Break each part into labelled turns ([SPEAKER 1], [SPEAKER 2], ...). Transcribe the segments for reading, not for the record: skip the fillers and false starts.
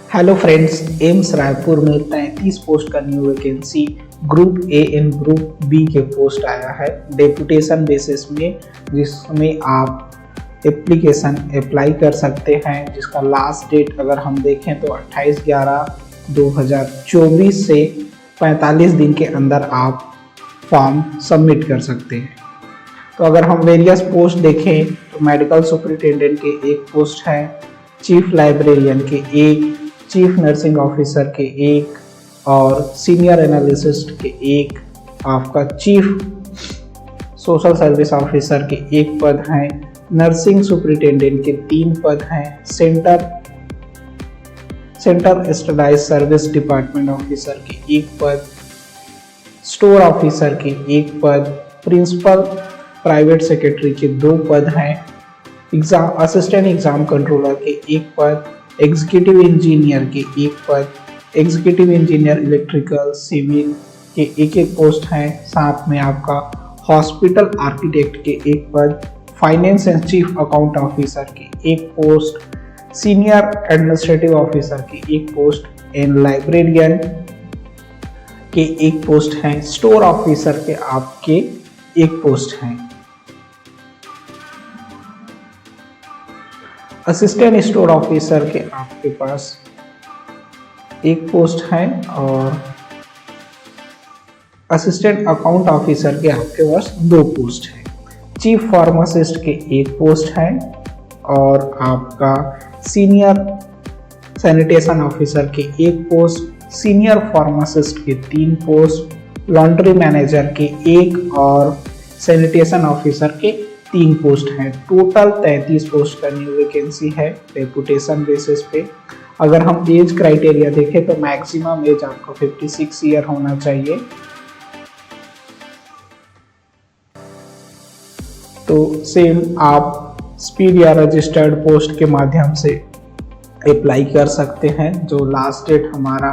[SPEAKER 1] Hello friends, AIIMS Raipur में 33 post का new vacancy group A and group B के post आया है डेपुटेशन बेसिस में, जिसमें आप एप्लीकेशन अप्लाई कर सकते हैं। जिसका लास्ट डेट अगर हम देखें तो 28/11/2024 से 45 दिन के अंदर आप फॉर्म सबमिट कर सकते हैं। तो अगर हम वेरियस पोस्ट देखें तो मेडिकल सुपरिटेंडेंट के एक पोस्ट है, चीफ लाइब्रेरियन के एक, चीफ नर्सिंग ऑफिसर के एक और सीनियर एनालिसिस्ट के एक, आपका चीफ सोशल सर्विस ऑफिसर के एक पद हैं, नर्सिंग सुपरिटेंडेंट के 3 पद हैं, centre standardised service department officer के एक पद, स्टोर ऑफिसर के एक पद, प्रिंसिपल प्राइवेट सेक्रेटरी के 2 पद हैं, असिस्टेंट एग्जाम कंट्रोलर के एक पद, एग्जीक्यूटिव इंजीनियर के एक पद, एग्जीक्यूटिव इंजीनियर इलेक्ट्रिकल सिविल के एक पोस्ट हैं। साथ में आपका हॉस्पिटल आर्किटेक्ट के एक पद, finance and chief account officer के एक पोस्ट, सीनियर एडमिनिस्ट्रेटिव ऑफिसर के एक पोस्ट एंड लाइब्रेरियन के एक पोस्ट हैं। स्टोर ऑफिसर के आपके एक पोस्ट हैं। असिस्टेंट स्टोर ऑफिसर के आपके पास एक पोस्ट है और असिस्टेंट अकाउंट ऑफिसर के आपके पास 2 पोस्ट है। चीफ फार्मासिस्ट के एक पोस्ट है और आपका सीनियर सैनिटेशन ऑफिसर के एक पोस्ट, सीनियर फार्मासिस्ट के 3 पोस्ट, लॉन्ड्री मैनेजर के एक और सैनिटेशन ऑफिसर के 3 पोस्ट हैं। टोटल 33 पोस्ट का न्यू वैकेंसी है डेपुटेशन बेसिस पे। अगर हम एज क्राइटेरिया देखें तो मैक्सिमम एज आपका 56 ईयर होना चाहिए। तो सेम आप स्पीड या रजिस्टर्ड पोस्ट के माध्यम से अप्लाई कर सकते हैं। जो लास्ट डेट हमारा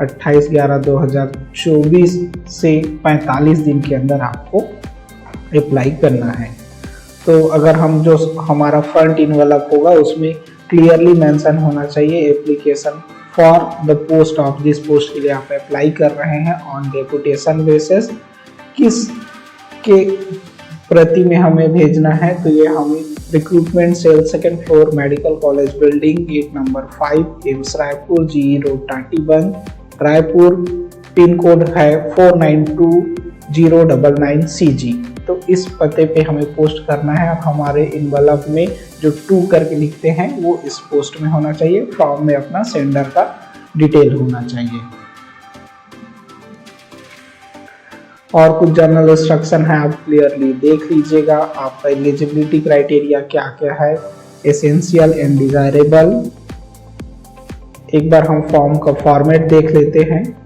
[SPEAKER 1] 28/11/2024 से 45 दिन के अंदर आपको अप्लाई करना है। तो अगर हम जो हमारा फ्रंट इनवेलप होगा उसमें क्लियरली मेंशन होना चाहिए application for the post of जिस पोस्ट के लिए आप अप्लाई कर रहे हैं ऑन डेपुटेशन बेसिस, किस के प्रति में हमें भेजना है। तो ये हमें recruitment cell 2nd floor medical college building, gate number 5, AIIMS Raipur, GE road Tatibandh, Raipur, pin code है 492099 CG। तो इस पते पे हमें पोस्ट करना है और हमारे इनवलप में जो 2 करके लिखते हैं वो इस पोस्ट में होना चाहिए। फॉर्म में अपना सेंडर का डिटेल होना चाहिए। और कुछ जनरल इंस्ट्रक्शन है, आप क्लियरली देख लीजिएगा। आपका एलिजिबिलिटी क्राइटेरिया क्या क्या है, एसेंशियल एंड डिजायरेबल। एक बार हम फॉर्म का फॉर्मेट देख लेते हैं।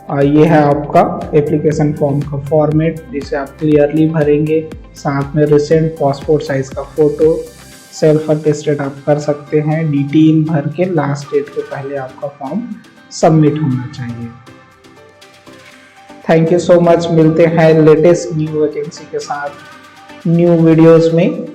[SPEAKER 1] ये है आपका एप्लीकेशन फॉर्म का फॉर्मेट, जिसे आप क्लियरली भरेंगे। साथ में रिसेंट पासपोर्ट साइज का फोटो, सेल्फ अटेस्टेड आप कर सकते हैं। डिटेल भर के लास्ट डेट के पहले आपका फॉर्म सबमिट होना चाहिए। Thank you so much. मिलते हैं लेटेस्ट न्यू वैकेंसी के साथ न्यू वीडियोस में।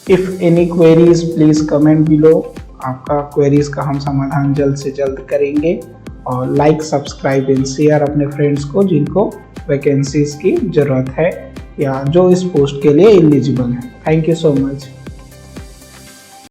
[SPEAKER 1] If any queries please comment below. आपका क्वेरीज का हम समाधान जल्द से जल्द करेंगे। और लाइक, सब्सक्राइब एंड शेयर अपने फ्रेंड्स को जिनको वैकेंसीज की जरूरत है या जो इस पोस्ट के लिए एलिजिबल है। Thank you so much.